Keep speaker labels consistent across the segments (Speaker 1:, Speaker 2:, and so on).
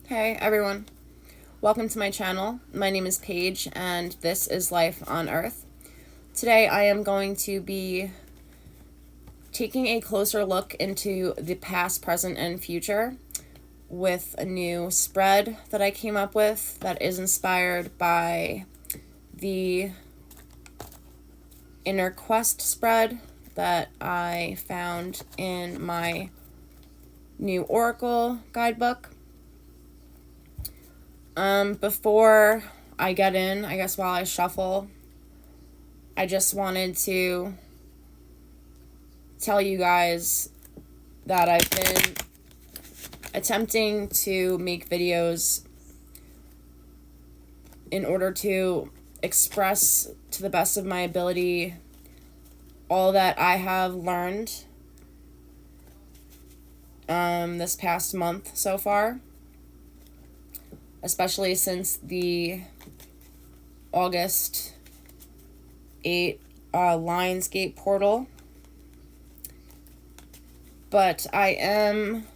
Speaker 1: Hey everyone, welcome to my channel. My name is Paige and this is Life on Earth. Today I am going to be taking a closer look into the past, present, and future with a new spread that I came up with that is inspired by the Inner Quest spread that I found in my new Oracle guidebook. Before I get in, I guess while I shuffle, I just wanted to tell you guys that I've been attempting to make videos in order to express to the best of my ability all that I have learned this past month so far, especially since the August 8 Lionsgate portal. But I am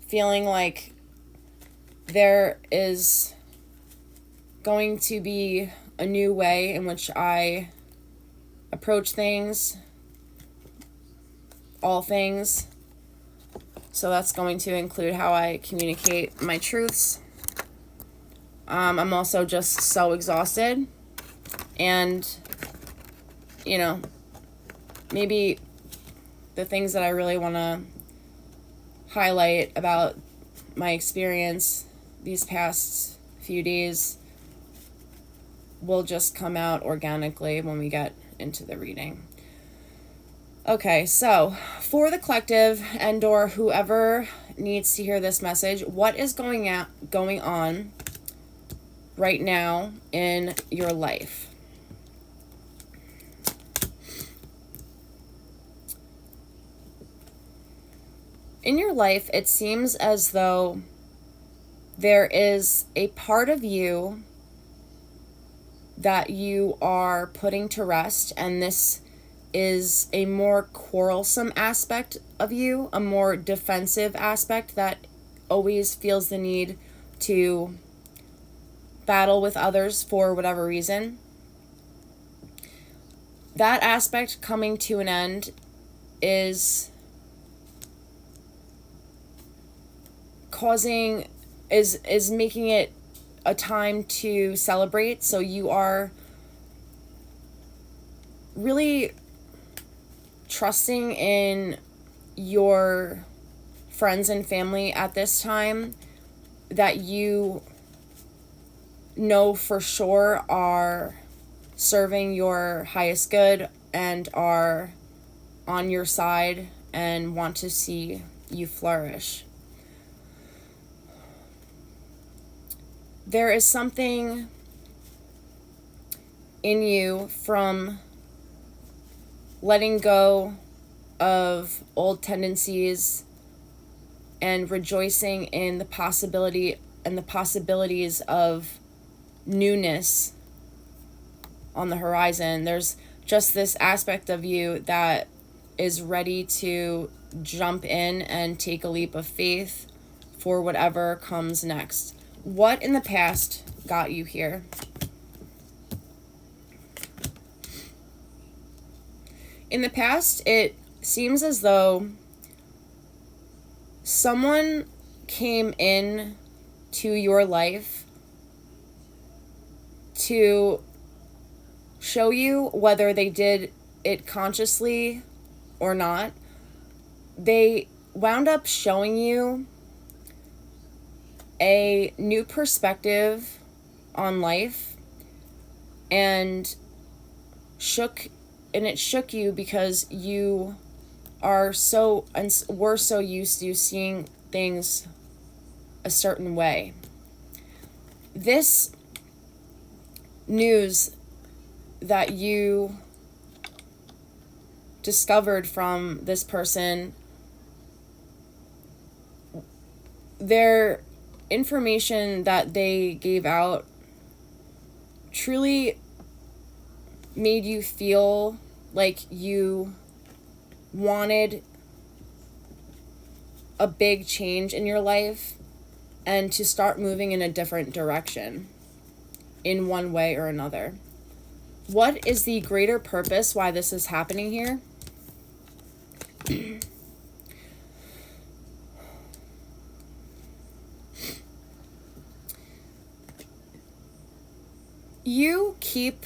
Speaker 1: feeling like there is going to be a new way in which I approach things, all things. So that's going to include how I communicate my truths. I'm also just so exhausted. And, maybe the things that I really want to highlight about my experience these past few days will just come out organically when we get into the reading. Okay, so for the collective and or whoever needs to hear this message, what is going on right now in your life? In your life, it seems as though there is a part of you that you are putting to rest, and this is a more quarrelsome aspect of you, a more defensive aspect that always feels the need to battle with others for whatever reason. That aspect coming to an end is making it a time to celebrate. So you are really trusting in your friends and family at this time that you know for sure are serving your highest good and are on your side and want to see you flourish. There is something in you from letting go of old tendencies and rejoicing in the possibility and the possibilities of newness on the horizon. There's just this aspect of you that is ready to jump in and take a leap of faith for whatever comes next. What in the past got you here? In the past, it seems as though someone came in to your life to show you, whether they did it consciously or not. They wound up showing you a new perspective on life, and it shook you because you were so used to seeing things a certain way. This news that you discovered from this person, their information that they gave out truly made you feel like you wanted a big change in your life and to start moving in a different direction in one way or another. What is the greater purpose why this is happening here? You keep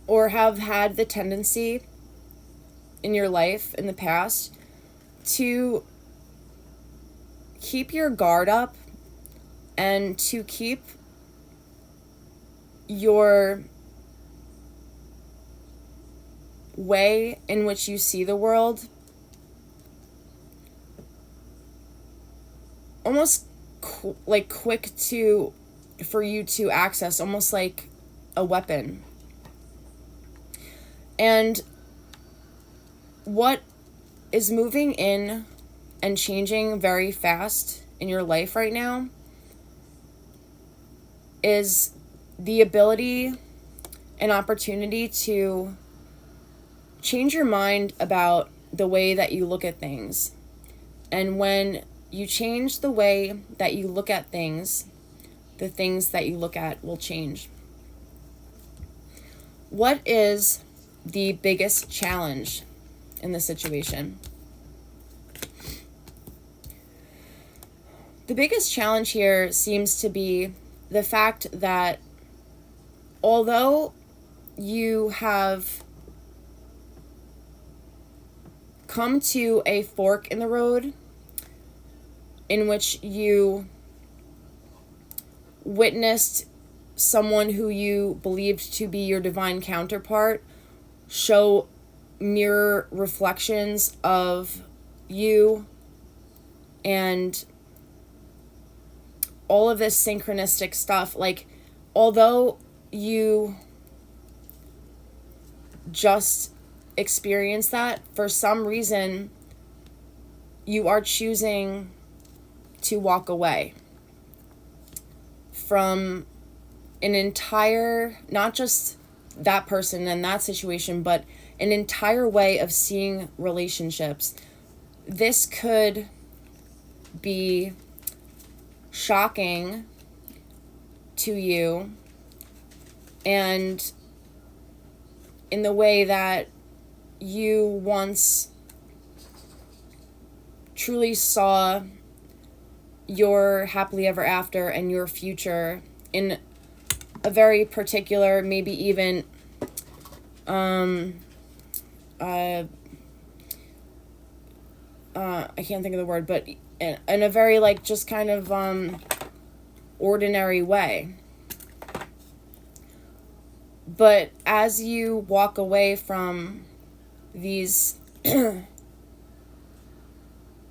Speaker 1: or have had the tendency in your life in the past to keep your guard up and to keep your way in which you see the world almost quick for you to access, almost like a weapon. And what is moving in and changing very fast in your life right now is the ability and opportunity to change your mind about the way that you look at things. And when you change the way that you look at things, the things that you look at will change. What is the biggest challenge in this situation? The biggest challenge here seems to be the fact that although you have come to a fork in the road in which you witnessed someone who you believed to be your divine counterpart show mirror reflections of you and all of this synchronistic stuff, although you just experience that, for some reason you are choosing to walk away from an entire, not just that person and that situation, but an entire way of seeing relationships. This could be shocking to you, and in the way that you once truly saw your happily ever after and your future in a very particular, maybe even I can't think of the word, but in a very just kind of ordinary way. But as you walk away from these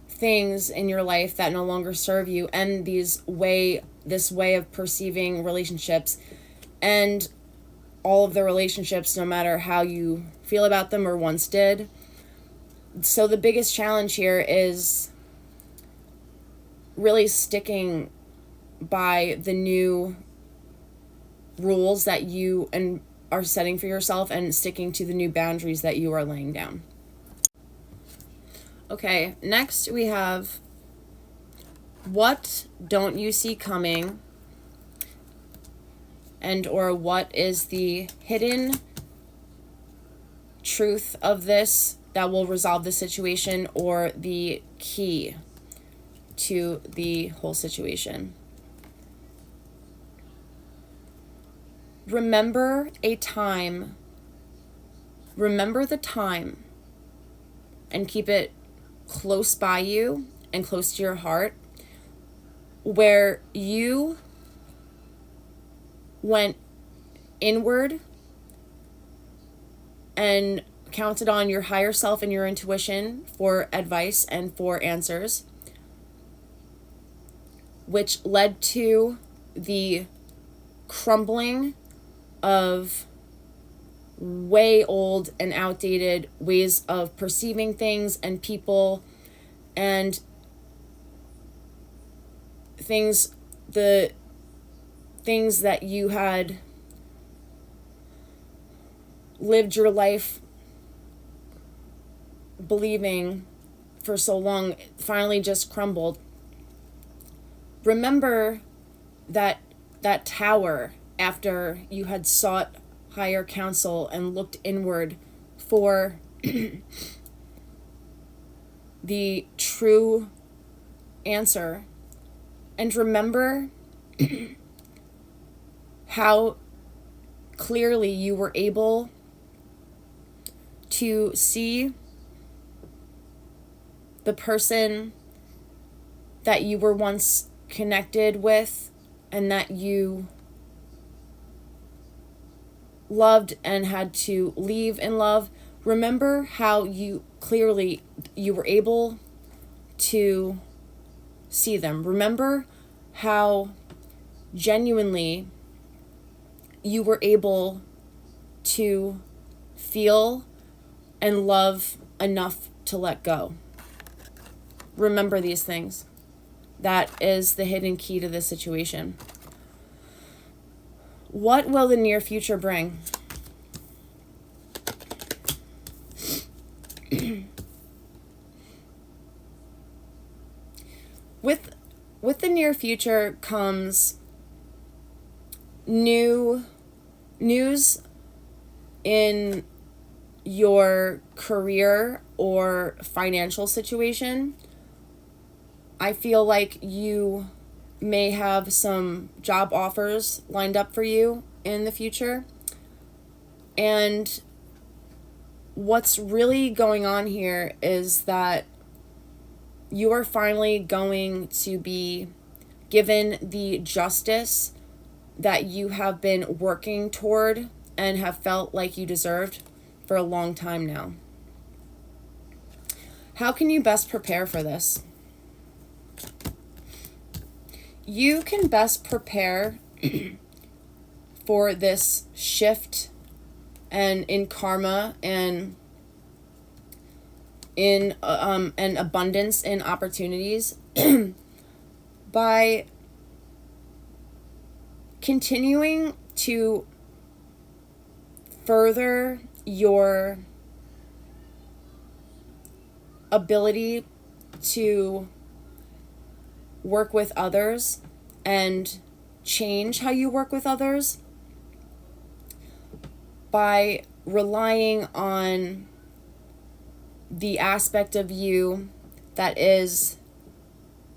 Speaker 1: things in your life that no longer serve you, and this way of perceiving relationships, and all of the relationships, no matter how you feel about them or once did. So the biggest challenge here is really sticking by the new rules that you are setting for yourself, and sticking to the new boundaries that you are laying down. Okay, next we have, what don't you see coming, and or what is the hidden truth of this that will resolve the situation, or the key to the whole situation. Remember the time, and keep it close by you and close to your heart, where you went inward and counted on your higher self and your intuition for advice and for answers, which led to the crumbling of way old and outdated ways of perceiving things and people and things, the things that you had lived your life believing for so long finally just crumbled. remember that tower after you had sought higher counsel and looked inward for the true answer. And remember how clearly you were able to see the person that you were once connected with and that you loved and had to leave in love. Remember how you were able to see them. Remember how genuinely you were able to feel and love enough to let go. Remember these things. That is the hidden key to this situation. What will the near future bring? With the near future comes new news in your career or financial situation. I feel like you may have some job offers lined up for you in the future. And what's really going on here is that you are finally going to be given the justice that you have been working toward and have felt like you deserved for a long time now. How can you best prepare for this? You can best prepare for this shift and in karma and in an abundance in opportunities by continuing to further your ability to work with others and change how you work with others by relying on the aspect of you that is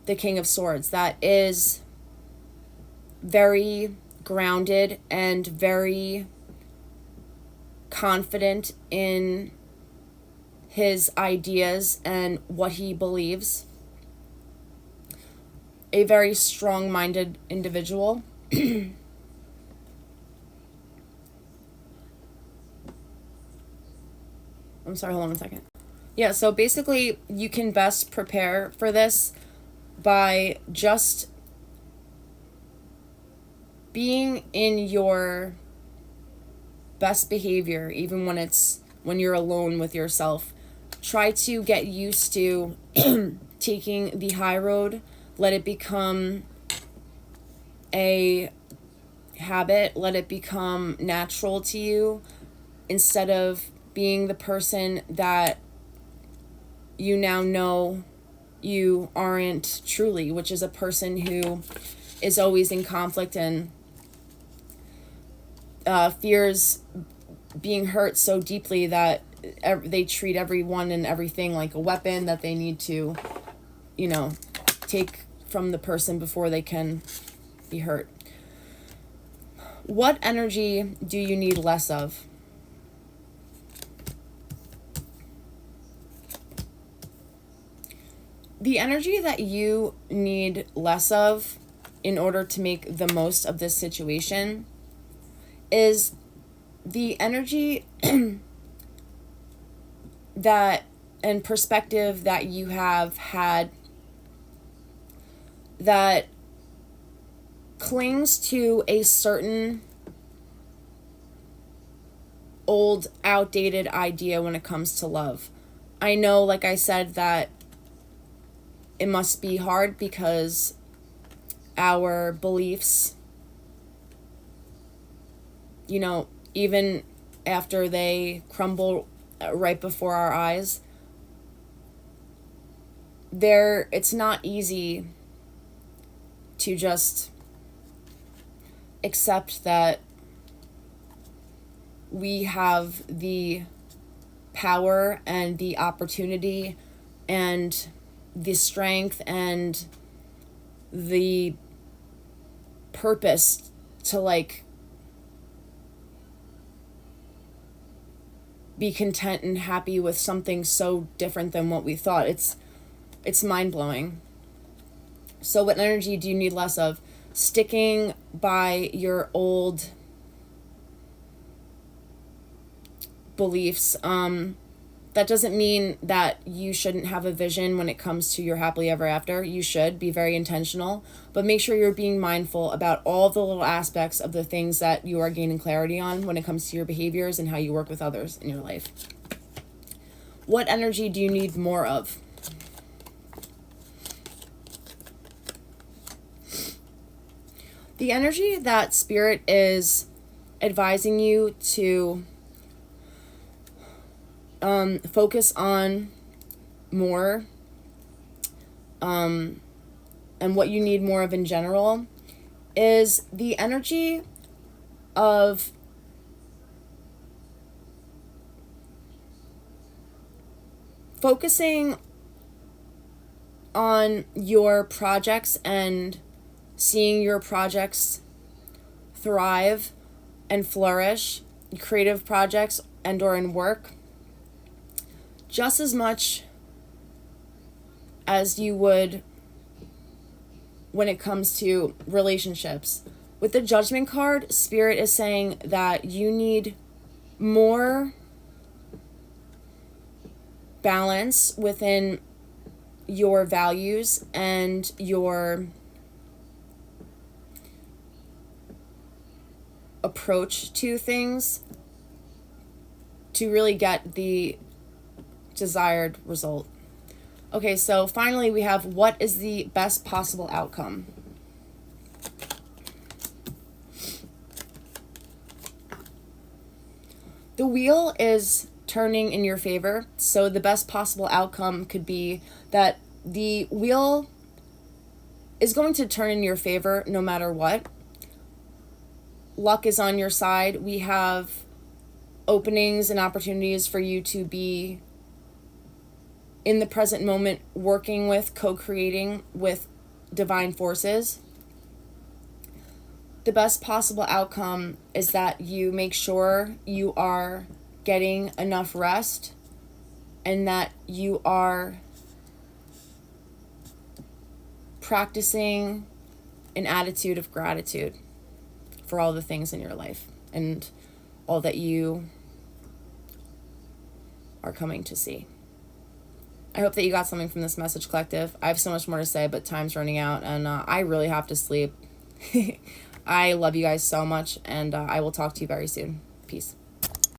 Speaker 1: the King of Swords, that is very grounded and very confident in his ideas and what he believes. A very strong-minded individual. I'm sorry, hold on 1 second. Yeah, so basically you can best prepare for this by just being in your best behavior, even when you're alone with yourself. Try to get used to taking the high road. Let it become a habit. Let it become natural to you instead of being the person that you now know you aren't truly, which is a person who is always in conflict and fears being hurt so deeply that they treat everyone and everything like a weapon that they need to, take from the person before they can be hurt. What energy do you need less of? The energy that you need less of in order to make the most of this situation is the energy that and perspective that you have had that clings to a certain old, outdated idea when it comes to love. I know, like I said, that it must be hard because our beliefs, even after they crumble right before our eyes, it's not easy to just accept that we have the power and the opportunity and the strength and the purpose to like be content and happy with something so different than what we thought. It's mind-blowing. So what energy do you need less of? Sticking by your old beliefs. That doesn't mean that you shouldn't have a vision when it comes to your happily ever after. You should be very intentional, but make sure you're being mindful about all the little aspects of the things that you are gaining clarity on when it comes to your behaviors and how you work with others in your life. What energy do you need more of? The energy that Spirit is advising you to focus on more, and what you need more of in general, is the energy of focusing on your projects and seeing your projects thrive and flourish, creative projects and or in work, just as much as you would when it comes to relationships. With the Judgment card, Spirit is saying that you need more balance within your values and your approach to things to really get the desired result. Okay, so finally we have, what is the best possible outcome? The wheel is turning in your favor, so the best possible outcome could be that the wheel is going to turn in your favor no matter what. Luck is on your side. We have openings and opportunities for you to be in the present moment, working with, co-creating with divine forces. The best possible outcome is that you make sure you are getting enough rest and that you are practicing an attitude of gratitude for all the things in your life and all that you are coming to see. I hope that you got something from this message, collective. I have so much more to say, but time's running out, and I really have to sleep. I love you guys so much, and I will talk to you very soon. Peace.